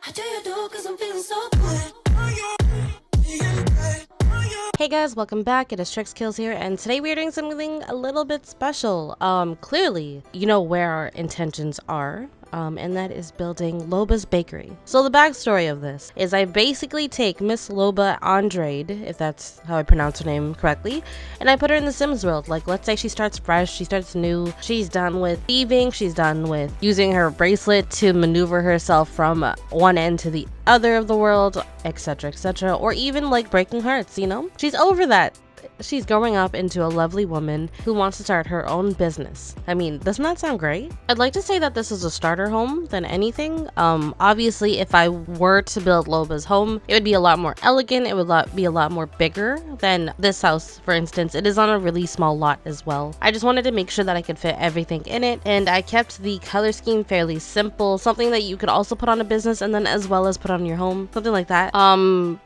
How do you do? Cause I'm feeling so good. Hey guys, welcome back. It is trixkills here, and today we are doing something a little bit special. Clearly, you know where our intentions are. And that is building Loba's bakery. So the backstory of this is I basically take Miss Loba Andrade, if that's how I pronounce her name correctly, and I put her in the Sims world. Like, let's say she starts fresh, she starts new, she's done with thieving, she's done with using her bracelet to maneuver herself from one end to the other of the world, etc., or even like breaking hearts, you know? She's over that. She's growing up into a lovely woman who wants to start her own business. I mean, doesn't that sound great? I'd like to say that this is a starter home than anything. Obviously, if I were to build Loba's home, it would be a lot more elegant. It would be a lot more bigger than this house, for instance. It is on a really small lot as well. I just wanted to make sure that I could fit everything in it, and I kept the color scheme fairly simple, something that you could also put on a business and then as well as put on your home, something like that.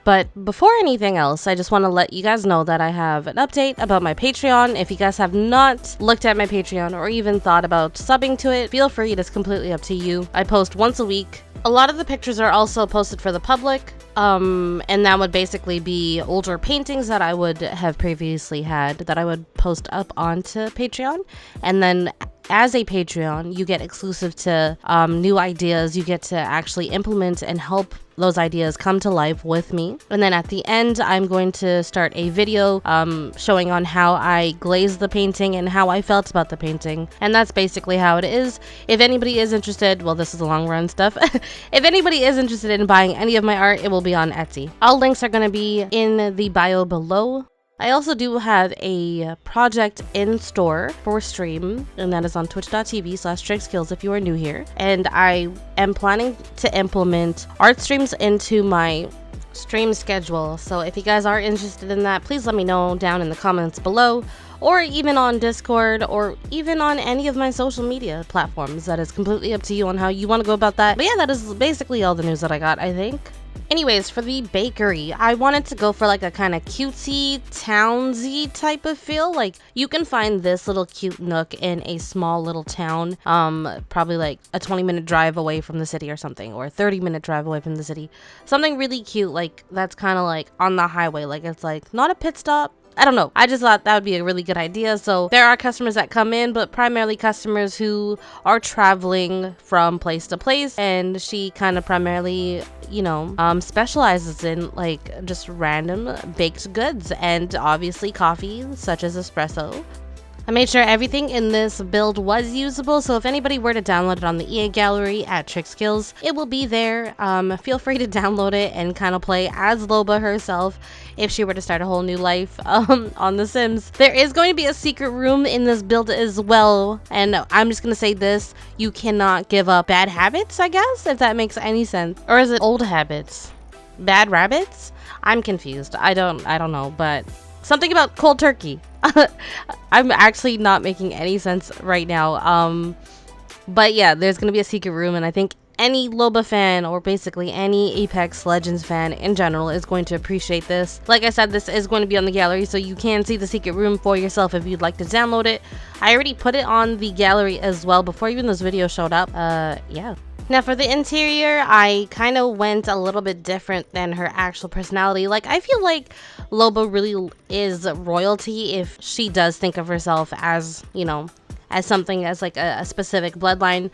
But before anything else, I just want to let you guys know that I have an update about my Patreon. If you guys have not looked at my Patreon or even thought about subbing to it, feel free. It is completely up to you. I post once a week. A lot of the pictures are also posted for the public, and that would basically be older paintings that I would have previously had that I would post up onto Patreon. And then as a Patreon, you get exclusive to new ideas. You get to actually implement and help those ideas come to life with me. And then at the end, I'm going to start a video showing on how I glazed the painting and how I felt about the painting. And that's basically how it is. If anybody is interested, well, this is the long run stuff. If anybody is interested in buying any of my art, it will be on Etsy. All links are going to be in the bio below. I also do have a project in store for stream, and that is on twitch.tv/trixkills if you are new here. And I am planning to implement art streams into my stream schedule. So if you guys are interested in that, please let me know down in the comments below, or even on Discord, or even on any of my social media platforms. That is completely up to you on how you want to go about that. But yeah, that is basically all the news that I got, I think. Anyways, for the bakery, I wanted to go for like a kind of cutesy, townsy type of feel. Like, you can find this little cute nook in a small little town, probably like a 20-minute drive away from the city or something, or a 30-minute drive away from the city. Something really cute, like that's kind of like on the highway, like it's like not a pit stop. I don't know. I just thought that would be a really good idea. So there are customers that come in, but primarily customers who are traveling from place to place. And she kind of primarily, you know, specializes in like just random baked goods and obviously coffee, such as espresso. I made sure everything in this build was usable, so if anybody were to download it on the EA gallery at trixkills, it will be there. Feel free to download it and kind of play as Loba herself if she were to start a whole new life on The Sims. There is going to be a secret room in this build as well, and I'm just gonna say this: you cannot give up bad habits, I guess, if that makes any sense. Or is it old habits? Bad rabbits? I'm confused. I don't know, but something about cold turkey. I'm actually not making any sense right now. But yeah, there's gonna be a secret room, and I think any Loba fan, or basically any Apex Legends fan in general, is going to appreciate this. Like I said, this is going to be on the gallery, so you can see the secret room for yourself if you'd like to download it. I already put it on the gallery as well before even this video showed up. Yeah. Now for the interior, I kind of went a little bit different than her actual personality. Like, I feel like Loba really is royalty if she does think of herself as, you know, as something, as like a specific bloodline.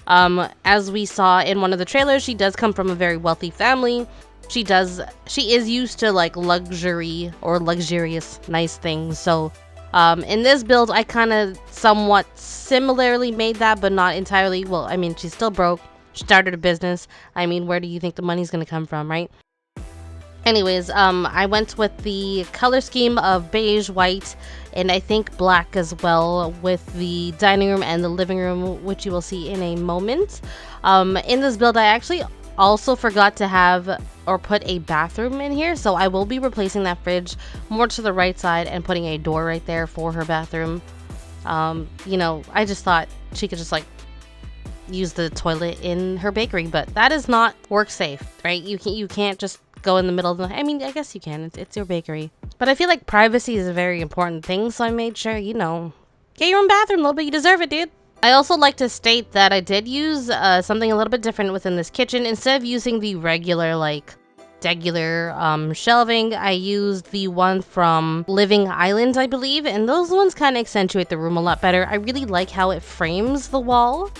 As we saw in one of the trailers, she does come from a very wealthy family. She is used to like luxury or luxurious nice things. So in this build, I kind of somewhat similarly made that, but not entirely. Well, I mean, she's still broke. She started a business. I mean, where do you think the money's gonna come from, right? Anyways, I went with the color scheme of beige, white, and I think black as well, with the dining room and the living room, which you will see in a moment. In this build, I actually also forgot to have or put a bathroom in here, so I will be replacing that fridge more to the right side and putting a door right there for her bathroom. You know, I just thought she could just like use the toilet in her bakery, but that is not work safe, right? You can't just go in the middle of the, I mean, I guess you can, it's your bakery, but I feel like privacy is a very important thing, so I made sure, you know, get your own bathroom, Loba, you deserve it, dude. I also like to state that I did use something a little bit different within this kitchen. Instead of using the regular shelving, I used the one from Living Island, I believe, and those ones kind of accentuate the room a lot better. I really like how it frames the wall.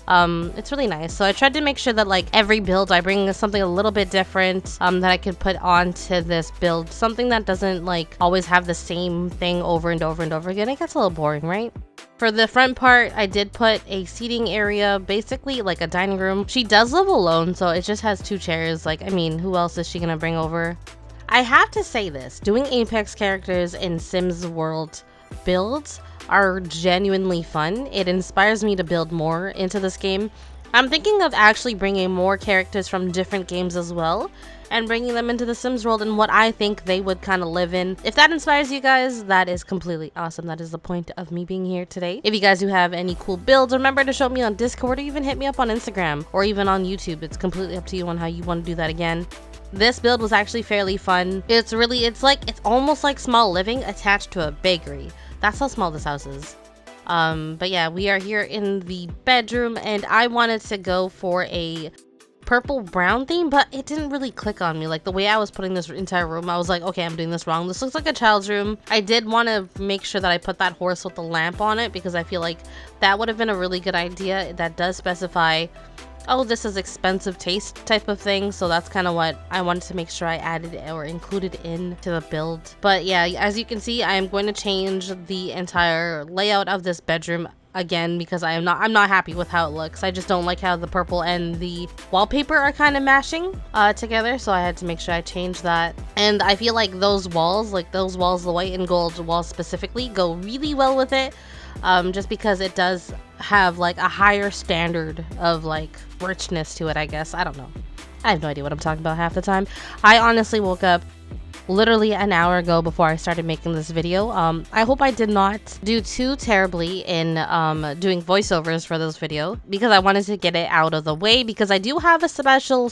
It's really nice. So I tried to make sure that like every build I bring something a little bit different that I could put onto this build, something that doesn't like always have the same thing over and over and over again. It gets a little boring, right? For the front part, I did put a seating area, basically like a dining room. She does live alone, so it just has 2 chairs. Like, I mean, who else is she gonna bring over? I have to say this, doing Apex characters in Sims World builds are genuinely fun. It inspires me to build more into this game. I'm thinking of actually bringing more characters from different games as well and bringing them into the Sims world and what I think they would kind of live in. If that inspires you guys, that is completely awesome. That is the point of me being here today. If you guys do have any cool builds, remember to show me on Discord or even hit me up on Instagram or even on YouTube. It's completely up to you on how you want to do that again. This build was actually fairly fun. It's almost like small living attached to a bakery. That's how small this house is. But yeah, we are here in the bedroom and I wanted to go for a purple brown theme, but it didn't really click on me. Like the way I was putting this entire room, I was like, okay, I'm doing this wrong. This looks like a child's room. I did want to make sure that I put that horse with the lamp on it because I feel like that would have been a really good idea. That does specify, oh, this is expensive taste type of thing. So that's kind of what I wanted to make sure I added or included into the build. But yeah, as you can see, I am going to change the entire layout of this bedroom again because I'm not happy with how it looks. I just don't like how the purple and the wallpaper are kind of mashing together, so I had to make sure I change that. And I feel like those walls, the white and gold walls specifically, go really well with it, just because it does have like a higher standard of like richness to it, I guess. I don't know. I have no idea what I'm talking about half the time. I honestly woke up literally an hour ago before I started making this video. I hope I did not do too terribly in doing voiceovers for this video because I wanted to get it out of the way because I do have a special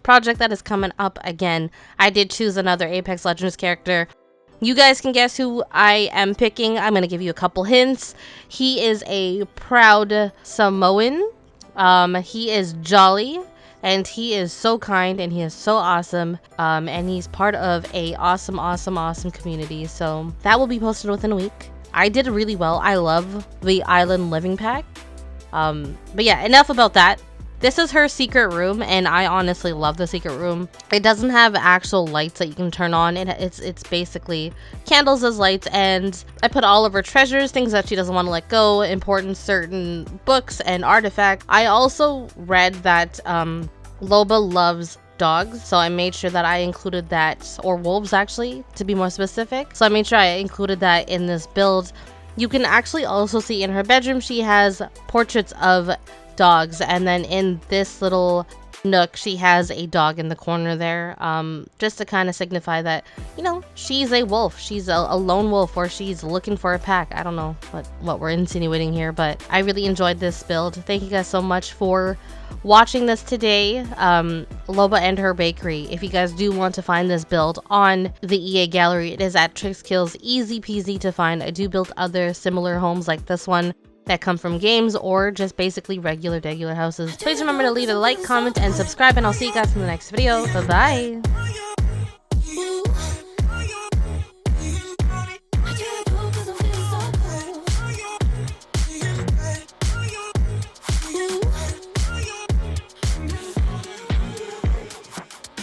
project that is coming up again. I did choose another Apex Legends character. You guys can guess who I am picking. I'm gonna give you a couple hints. He is a proud Samoan. He is jolly. And he is so kind and he is so awesome. And he's part of a awesome community. So that will be posted within a week. I did really well. I love the island living pack. But yeah, enough about that. This is her secret room and I honestly love the secret room. It doesn't have actual lights that you can turn on. It's basically candles as lights, and I put all of her treasures, things that she doesn't want to let go, important certain books and artifacts. I also read that Loba loves dogs, so I made sure that I included that, or wolves actually, to be more specific. So I made sure I included that in this build. You can actually also see in her bedroom she has portraits of dogs, and then in this little nook she has a dog in the corner there, just to kind of signify that, you know, she's a wolf. She's a lone wolf, or she's looking for a pack. I don't know what we're insinuating here, but I really enjoyed this build. Thank you guys so much for watching this today. Loba and her bakery. If you guys do want to find this build on the EA gallery, it is at trixkills, easy peasy to find. I do build other similar homes like this one that come from games or just basically regular houses. Please remember to leave a like, comment, and subscribe, and I'll see you guys in the next video. Bye bye.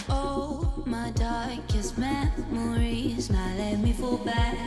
Oh, my darkest memories, now let me fall back.